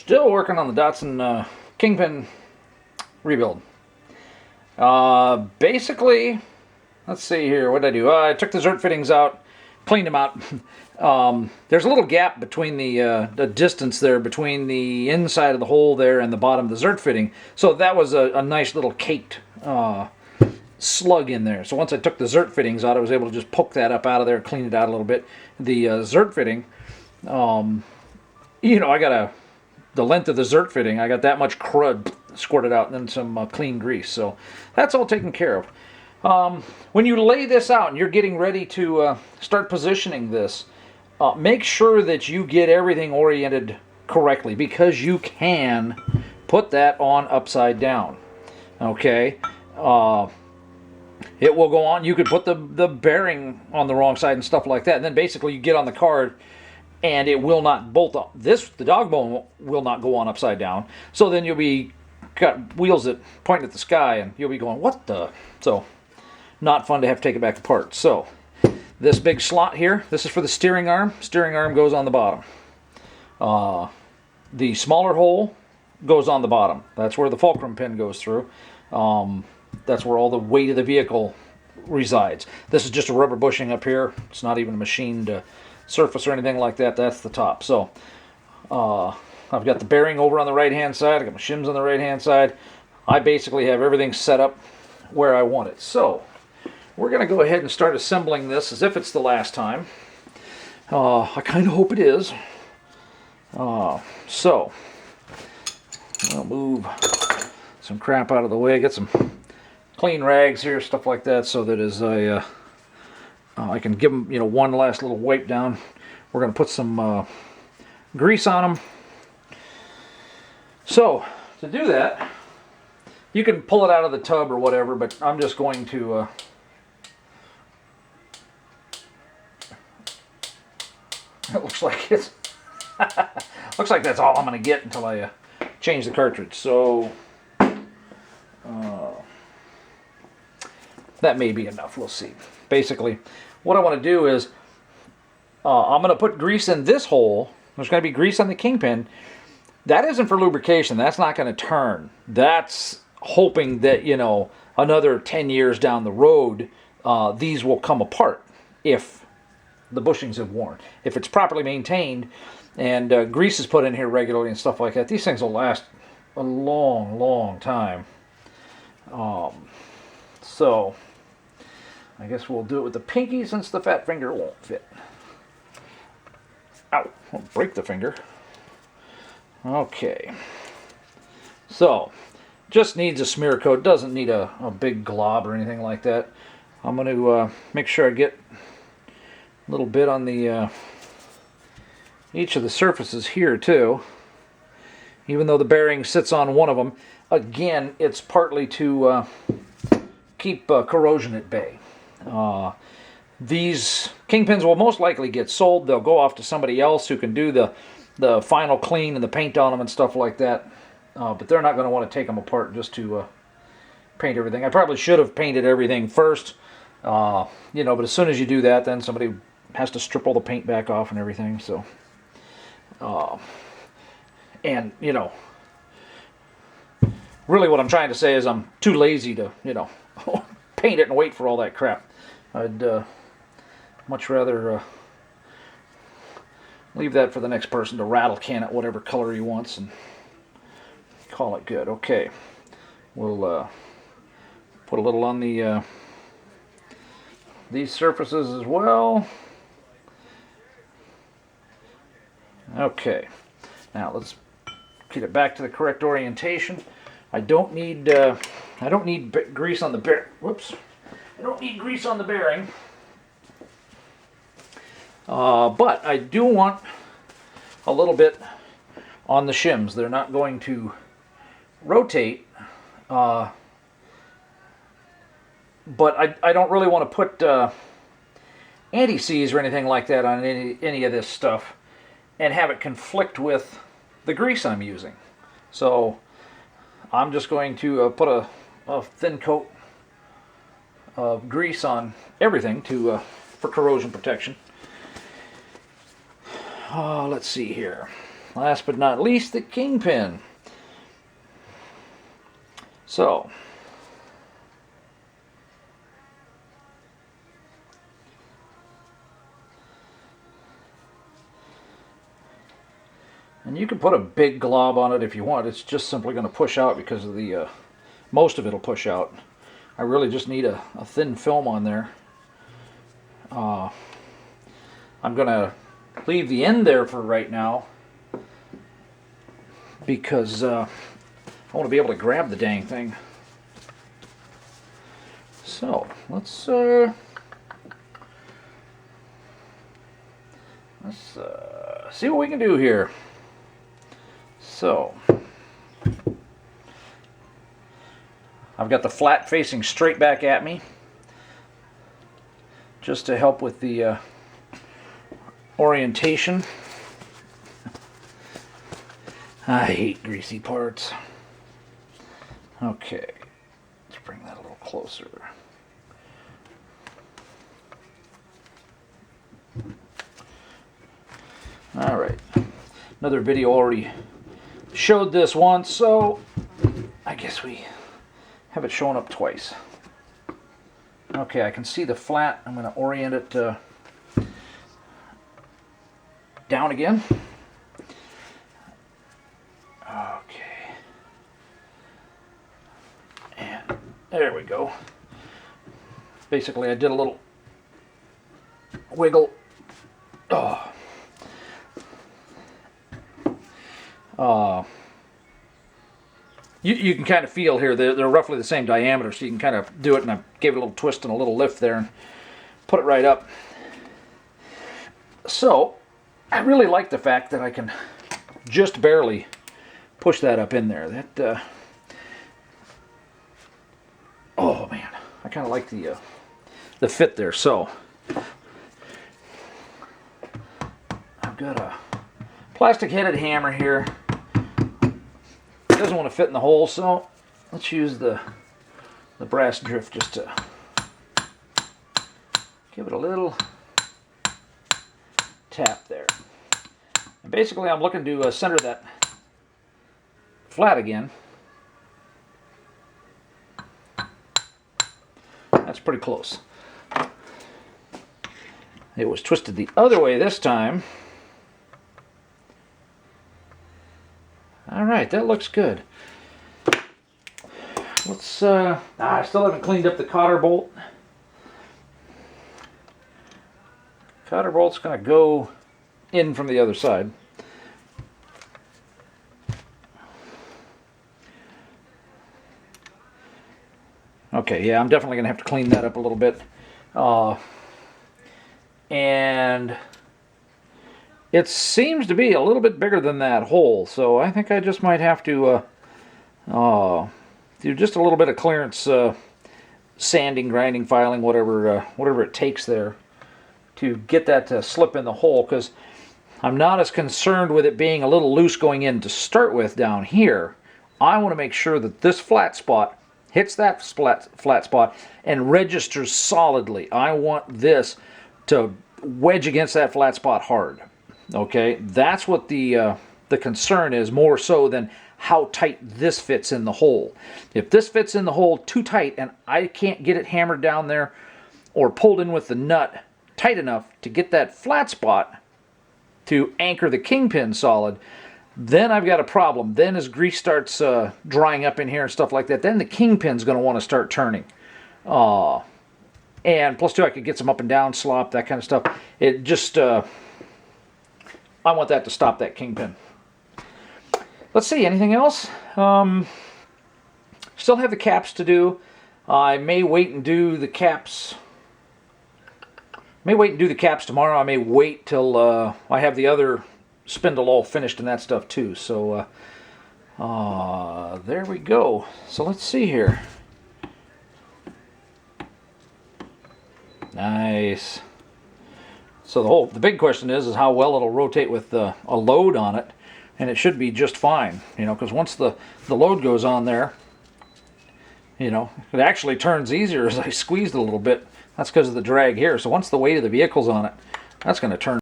Still working on the Datsun Kingpin rebuild. Basically, let's see here. What did I do? I took the Zert fittings out, cleaned them out. There's a little gap between the distance there between the inside of the hole there and the bottom of the Zert fitting. So that was a nice little caked slug in there. So once I took the Zert fittings out, I was able to just poke that up out of there, clean it out a little bit. The Zert fitting, I got the length of the Zert fitting, I got that much crud squirted out and then some clean grease. So that's all taken care of. When you lay this out and you're getting ready to start positioning this, make sure that you get everything oriented correctly, because you can put that on upside down. Okay? It will go on. You could put the bearing on the wrong side and stuff like that. And then basically you get on the card and it will not bolt up. The dog bone will not go on upside down. So then you'll be got wheels that point at the sky and you'll be going, what the? So not fun to have to take it back apart. So this big slot here, this is for the steering arm. Steering arm goes on the bottom. The smaller hole goes on the bottom. That's where the fulcrum pin goes through. That's where all the weight of the vehicle resides. This is just a rubber bushing up here. It's not even a machined surface or anything like that. That's the top. So I've got the bearing over on the right hand side. I got my shims on the right hand side. I basically have everything set up where I want it. So we're going to go ahead and start assembling this as if it's the last time. I kind of hope it is. So I'll move some crap out of the way. Get some clean rags here, stuff like that, so that as I can give them, one last little wipe down. We're going to put some grease on them. So to do that, you can pull it out of the tub or whatever, but I'm just going to it looks like it's looks like that's all I'm going to get until I change the cartridge. So that may be enough. We'll see. Basically, what I want to do is I'm going to put grease in this hole. There's going to be grease on the Kingpin. That isn't for lubrication. That's not going to turn. That's hoping that, another 10 years down the road, these will come apart if the bushings have worn. If it's properly maintained and grease is put in here regularly and stuff like that, these things will last a long, long time. So I guess we'll do it with the pinky since the fat finger won't fit. Ow, I'll break the finger. Okay. So, just needs a smear coat. Doesn't need a big glob or anything like that. I'm going to make sure I get a little bit on the each of the surfaces here too. Even though the bearing sits on one of them, again, it's partly to keep corrosion at bay. These Kingpins will most likely get sold. They'll go off to somebody else who can do the final clean and the paint on them and stuff like that. But they're not going to want to take them apart just to paint everything. I probably should have painted everything first, but as soon as you do that, then somebody has to strip all the paint back off and everything. So, really what I'm trying to say is I'm too lazy to, paint it and wait for all that crap. I'd much rather leave that for the next person to rattle can it whatever color he wants and call it good. Okay, we'll put a little on the these surfaces as well. Okay, now let's get it back to the correct orientation. I don't need grease on the bearing. Whoops. I don't need grease on the bearing. But I do want a little bit on the shims. They're not going to rotate. But I don't really want to put anti-seize or anything like that on any of this stuff and have it conflict with the grease I'm using. So I'm just going to put a thin coat of grease on everything for corrosion protection. Let's see here. last but not least, the Kingpin. So, and you can put a big glob on it if you want. It's just simply going to push out because of the, most of it will push out. I really just need a thin film on there. I'm going to leave the end there for right now because I want to be able to grab the dang thing. So, let's see what we can do here. So, I've got the flat facing straight back at me, just to help with the orientation. I hate greasy parts. Okay, let's bring that a little closer. All right, another video already showed this once, so I guess we have it showing up twice. Okay, I can see the flat. I'm going to orient it down again. Okay. And there we go. Basically, I did a little wiggle. You can kind of feel here, they're roughly the same diameter, so you can kind of do it, and I gave it a little twist and a little lift there and put it right up. So, I really like the fact that I can just barely push that up in there. That, oh man, I kind of like the fit there. So, I've got a plastic headed hammer here. It doesn't want to fit in the hole, so let's use the brass drift just to give it a little tap there. And basically I'm looking to center that flat again. That's pretty close. It was twisted the other way this time. All right, that looks good. Let's, I still haven't cleaned up the cotter bolt. Cotter bolt's going to go in from the other side. Okay, yeah, I'm definitely going to have to clean that up a little bit. And it seems to be a little bit bigger than that hole, so I think I just might have to do just a little bit of clearance, sanding, grinding, filing, whatever it takes there to get that to slip in the hole, because I'm not as concerned with it being a little loose going in to start with down here. I want to make sure that this flat spot hits that flat spot and registers solidly. I want this to wedge against that flat spot hard. Okay, that's what the concern is, more so than how tight this fits in the hole. If this fits in the hole too tight and I can't get it hammered down there or pulled in with the nut tight enough to get that flat spot to anchor the Kingpin solid, then I've got a problem. Then as grease starts drying up in here and stuff like that, then the Kingpin's going to want to start turning. And plus too, I could get some up and down slop, that kind of stuff. It just... I want that to stop that Kingpin. Let's see, anything else? Still have the caps to do. I may wait and do the caps. Tomorrow. I may wait till I have the other spindle all finished and that stuff too. So there we go. So let's see here. Nice. So the big question is how well it'll rotate with a load on it, and it should be just fine, you know, because once the load goes on there, you know, it actually turns easier as I squeezed it a little bit. That's because of the drag here. So once the weight of the vehicle's on it, that's going to turn